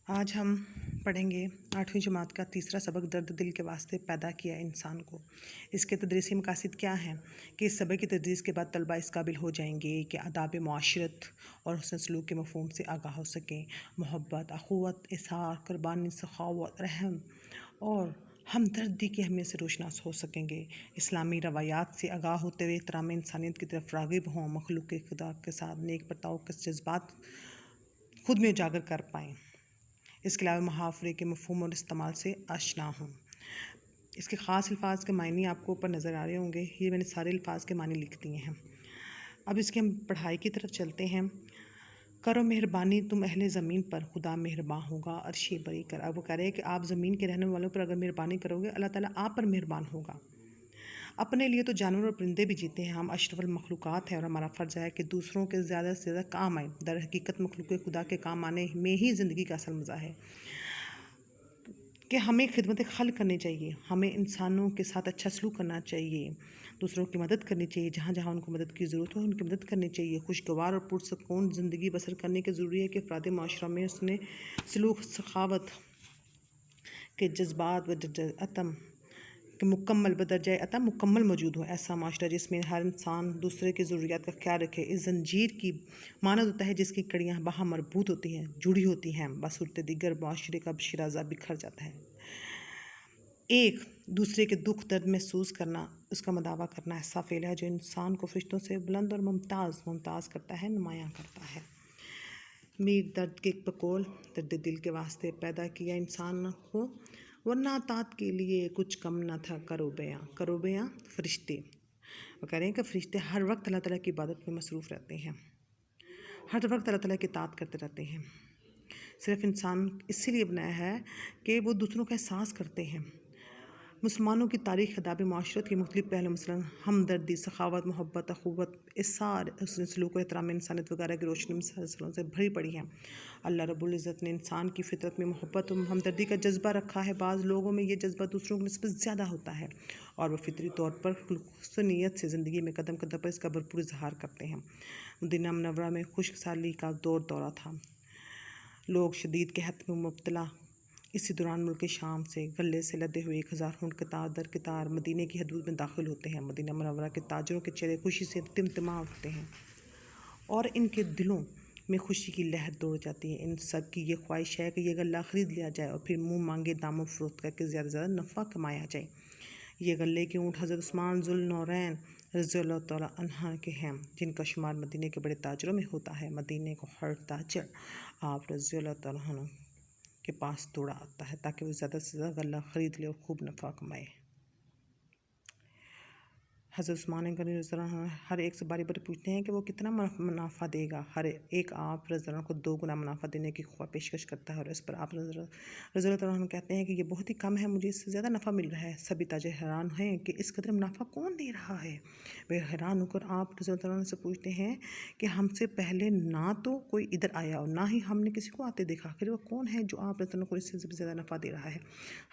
آج ہم پڑھیں گے 8ویں جماعت کا تیسرا سبق درد دل کے واسطے پیدا کیا انسان کو۔ اس کے تدریسی مقاصد کیا ہیں کہ اس سبق کی تدریس کے بعد طلبہ اس قابل ہو جائیں گے کہ آداب معاشرت اور حسن سلوک کے مفہوم سے آگاہ ہو سکیں، محبت، اخوت، اظہار، قربانی، سخاوت، رحم اور ہمدردی کی اہمیت سے روشناس ہو سکیں گے، اسلامی روایات سے آگاہ ہوتے ہوئے احترام انسانیت کی طرف راغب ہوں، مخلوق کے خدا کے ساتھ نیک برتاؤ کے جذبات خود میں اجاگر کر پائیں، اس کے علاوہ محاورے کے مفہوم اور استعمال سے آشنا ہوں۔ اس کے خاص الفاظ کے معنی آپ کو اوپر نظر آ رہے ہوں گے، یہ میں نے سارے الفاظ کے معنی لکھ دیے ہیں۔ اب اس کی ہم پڑھائی کی طرف چلتے ہیں۔ کرو مہربانی تم اہل زمین پر، خدا مہربان ہوگا عرش بری کر۔ اب وہ کہہ رہے ہیں کہ آپ زمین کے رہنے والوں پر اگر مہربانی کرو گے، اللہ تعالیٰ آپ پر مہربان ہوگا۔ اپنے لیے تو جانور اور پرندے بھی جیتے ہیں، ہم اشرف المخلوقات ہیں اور ہمارا فرض ہے کہ دوسروں کے زیادہ سے زیادہ کام آئیں۔ در حقیقت مخلوق خدا کے کام آنے میں ہی زندگی کا اصل مزہ ہے کہ ہمیں خدمت خلق کرنی چاہیے، ہمیں انسانوں کے ساتھ اچھا سلوک کرنا چاہیے، دوسروں کی مدد کرنی چاہیے، جہاں جہاں ان کو مدد کی ضرورت ہو ان کی مدد کرنی چاہیے، خوشگوار اور پرسکون زندگی بسر کرنے کے ضروری ہے کہ افراد معاشرہ میں اس نے سلوک، سخاوت کے جذبات و عتم کہ مکمل بدرجہ عطم مکمل موجود ہو، ایسا معاشرہ جس میں ہر انسان دوسرے کی ضروریات کا خیال رکھے۔ اس زنجیر کی مانند ہوتا ہے جس کی کڑیاں باہم مربوط ہوتی ہیں، جڑی ہوتی ہیں، بصورت دیگر معاشرے کا شیرازہ بکھر جاتا ہے۔ ایک دوسرے کے دکھ درد محسوس کرنا، اس کا مداوع کرنا ایسا فعل ہے جو انسان کو فرشتوں سے بلند اور ممتاز کرتا ہے، نمایاں کرتا ہے۔ میر درد کے بقول درد دل کے واسطے پیدا کیا انسان کو، ورنہ اطاعت کے لیے کچھ کم نہ تھا کرو بیاں فرشتے۔ وہ کہہ رہے ہیں کہ فرشتے ہر وقت اللہ تعالیٰ کی عبادت میں مصروف رہتے ہیں، ہر وقت اللہ تعالیٰ کی اطاعت کرتے رہتے ہیں۔ صرف انسان اسی لیے بنایا ہے کہ وہ دوسروں کا احساس کرتے ہیں۔ مسلمانوں کی تاریخ آداب معاشرت کے مختلف پہلو مثلاً ہمدردی، سخاوت، محبت، اخوت، اظہار حسن سلوک و احترام انسانیت وغیرہ کی روشنی مسلسلوں سے بھری پڑی ہیں۔ اللہ رب العزت نے انسان کی فطرت میں محبت و ہمدردی کا جذبہ رکھا ہے۔ بعض لوگوں میں یہ جذبہ دوسروں کی نسبت زیادہ ہوتا ہے اور وہ فطری طور پر حسن نیت سے زندگی میں قدم قدم پر اس کا بھرپور اظہار کرتے ہیں۔ مدینہ منورہ میں خشک سالی کا دورہ تھا، لوگ شدید قحط میں مبتلا۔ اسی دوران ملک شام سے غلے سے لدے ہوئے 1000 اونٹ قطار در قطار مدینے کی حدود میں داخل ہوتے ہیں۔ مدینہ منورہ کے تاجروں کے چہرے خوشی سے تمتما اٹھتے ہیں اور ان کے دلوں میں خوشی کی لہر دوڑ جاتی ہے۔ ان سب کی یہ خواہش ہے کہ یہ غلہ خرید لیا جائے اور پھر منہ مانگے داموں فروخت کر کے زیادہ سے زیادہ نفع کمایا جائے۔ یہ غلے کے اونٹ حضرت عثمان ذو النورین رضی اللہ تعالیٰ عنہ کے ہیں، جن کا شمار مدینے کے بڑے تاجروں میں ہوتا ہے۔ مدینے کو ہر تاجر آپ رضی اللہ تعالیٰ عنہ کے پاس دوڑا آتا ہے تاکہ وہ زیادہ سے زیادہ غلہ خرید لے اور خوب نفع کمائے۔ حضرت عثمان غنی رضی اللہ عنہ ہر ایک سے باری باری پوچھتے ہیں کہ وہ کتنا منافع دے گا۔ ہر ایک آپ رضی اللہ عنہ کو 2 گنا منافع دینے کی خواہ پیشکش کرتا ہے اور اس پر آپ رضی اللہ عنہ کہتے ہیں کہ یہ بہت ہی کم ہے، مجھے اس سے زیادہ نفع مل رہا ہے۔ سبھی تاجر حیران ہیں کہ اس قدر منافع کون دے رہا ہے۔ وہ حیران ہو کر آپ رضی اللہ عنہ سے پوچھتے ہیں کہ ہم سے پہلے نہ تو کوئی ادھر آیا اور نہ ہی ہم نے کسی کو آتے دیکھا، آخر وہ کون ہے جو آپ رضی اللہ عنہ کو اس سے زیادہ نفع دے رہا ہے۔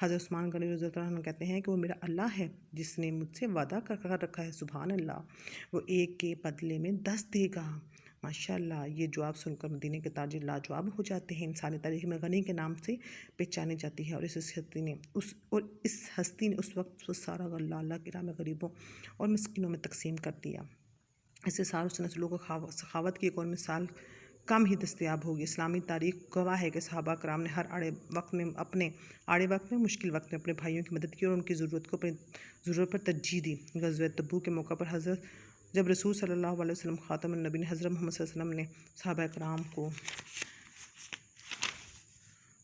حضرت عثمان غنی رضی اللہ عنہ کہتے ہیں کہ وہ میرا اللہ ہے جس نے مجھ سے وعدہ کر رکھا ہے، سبحان اللہ، وہ ایک کے بدلے میں 10 دے گا۔ ماشاء اللہ، یہ جواب سن کر مدینے کے تاجر لاجواب ہو جاتے ہیں۔ انسانی تاریخ میں غنی کے نام سے پہچانی جاتی ہے اور اس ہستی نے اس وقت وہ سارا غلہ اللہ کی راہ میں غریبوں اور مسکینوں میں تقسیم کر دیا۔ اس سے سارے حسن سلوک و سخاوت کی ایک اور مثال کم ہی دستیاب ہوگی۔ اسلامی تاریخ گواہ ہے کہ صحابہ کرام نے ہر اپنے آڑے وقت میں، مشکل وقت میں اپنے بھائیوں کی مدد کی اور ان کی ضرورت پر ترجیح دی۔ غزوہ تبوک کے موقع پر جب رسول صلی اللہ علیہ وسلم خاتم النبی نے حضرت محمد صلی اللہ علیہ وسلم نے صحابہ کرام کو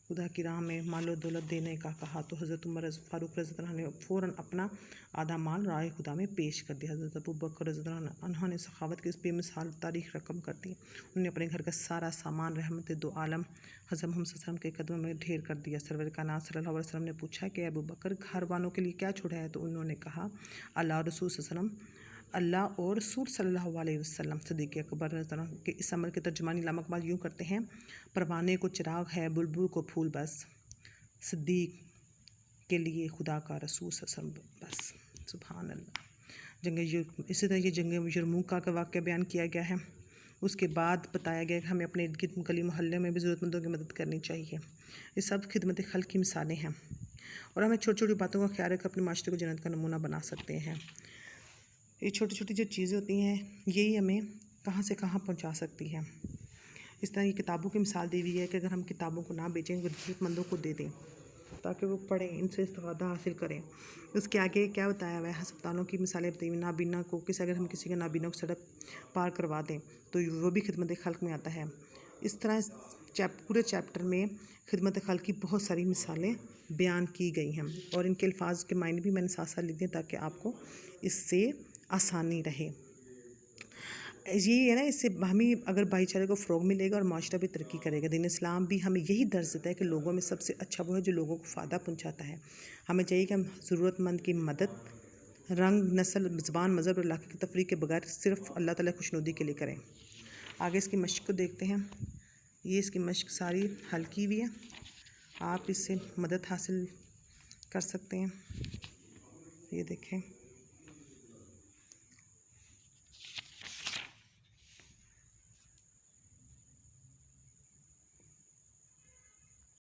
خدا کی راہ میں مال و دولت دینے کا کہا تو حضرت عمر فاروق رضی اللہ عنہ نے فوراً اپنا آدھا مال راہ خدا میں پیش کر دیا۔ حضرت ابوبکر رضی اللہ عنہ نے سخاوت کی اس بے مثال تاریخ رقم کر دی، انہوں نے اپنے گھر کا سارا سامان رحمت دو عالم حضرت محمد صلی اللہ علیہ وسلم کے قدموں میں ڈھیر کر دیا۔ سرور کائنات صلی اللہ علیہ وسلم نے پوچھا کہ ابوبکر گھر والوں کے لیے کیا چھوڑا ہے؟ تو انہوں نے کہا اللہ اور رسول صلی اللہ علیہ وسلم۔ صدیق اکبر رضی اللہ عنہ کے اس عمل کے ترجمانی علامہ اقبال یوں کرتے ہیں، پروانے کو چراغ ہے بلبل کو پھول بس، صدیق کے لیے خدا کا رسول صلی اللہ علیہ وسلم بس۔ سبحان اللہ۔ اسی طرح یہ جنگ یرموک کا واقعہ بیان کیا گیا ہے اس کے بعد بتایا گیا کہ ہمیں اپنے ارد گرد گلی محلے میں بھی ضرورت مندوں کی مدد کرنی چاہیے۔ یہ سب خدمت خلق کی مثالیں ہیں، اور ہمیں چھوٹی چھوٹی باتوں کا خیال رکھ کر اپنے معاشرے کو جنت کا نمونہ بنا سکتے ہیں۔ یہ چھوٹی چھوٹی جو چیزیں ہوتی ہیں یہی ہمیں کہاں سے کہاں پہنچا سکتی ہیں۔ اس طرح یہ کتابوں کی مثال دی ہوئی ہے کہ اگر ہم کتابوں کو نہ بیچیں، ضرورت مندوں کو دے دیں تاکہ وہ پڑھیں، ان سے استفادہ حاصل کریں۔ اس کے آگے کیا بتایا ہوا ہے، ہسپتالوں کی مثالیں بتائی ہوئی، نابینا کو اگر ہم کسی کا نابینا کو سڑک پار کروا دیں تو وہ بھی خدمت خلق میں آتا ہے۔ اس طرح پورے چیپٹر میں خدمت خلق کی بہت ساری مثالیں بیان کی گئی ہیں، اور ان کے الفاظ کے معنی بھی میں نے ساتھ ساتھ لکھ دیے تاکہ آپ کو اس سے آسانی رہے۔ یہی ہے نا، اس سے ہمیں اگر بھائی چارے کو فروغ ملے گا اور معاشرہ بھی ترقی کرے گا۔ دین اسلام بھی ہمیں یہی درس دیتا ہے کہ لوگوں میں سب سے اچھا وہ ہے جو لوگوں کو فائدہ پہنچاتا ہے۔ ہمیں چاہیے کہ ہم ضرورت مند کی مدد رنگ، نسل، زبان، مذہب اور علاقے کی تفریق کے بغیر صرف اللہ تعالیٰ کی خوشنودی کے لیے کریں۔ آگے اس کی مشق کو دیکھتے ہیں۔ یہ اس کی مشق ساری حل کی ہوئی ہے، آپ اس سے مدد حاصل کر سکتے ہیں۔ یہ دیکھیں۔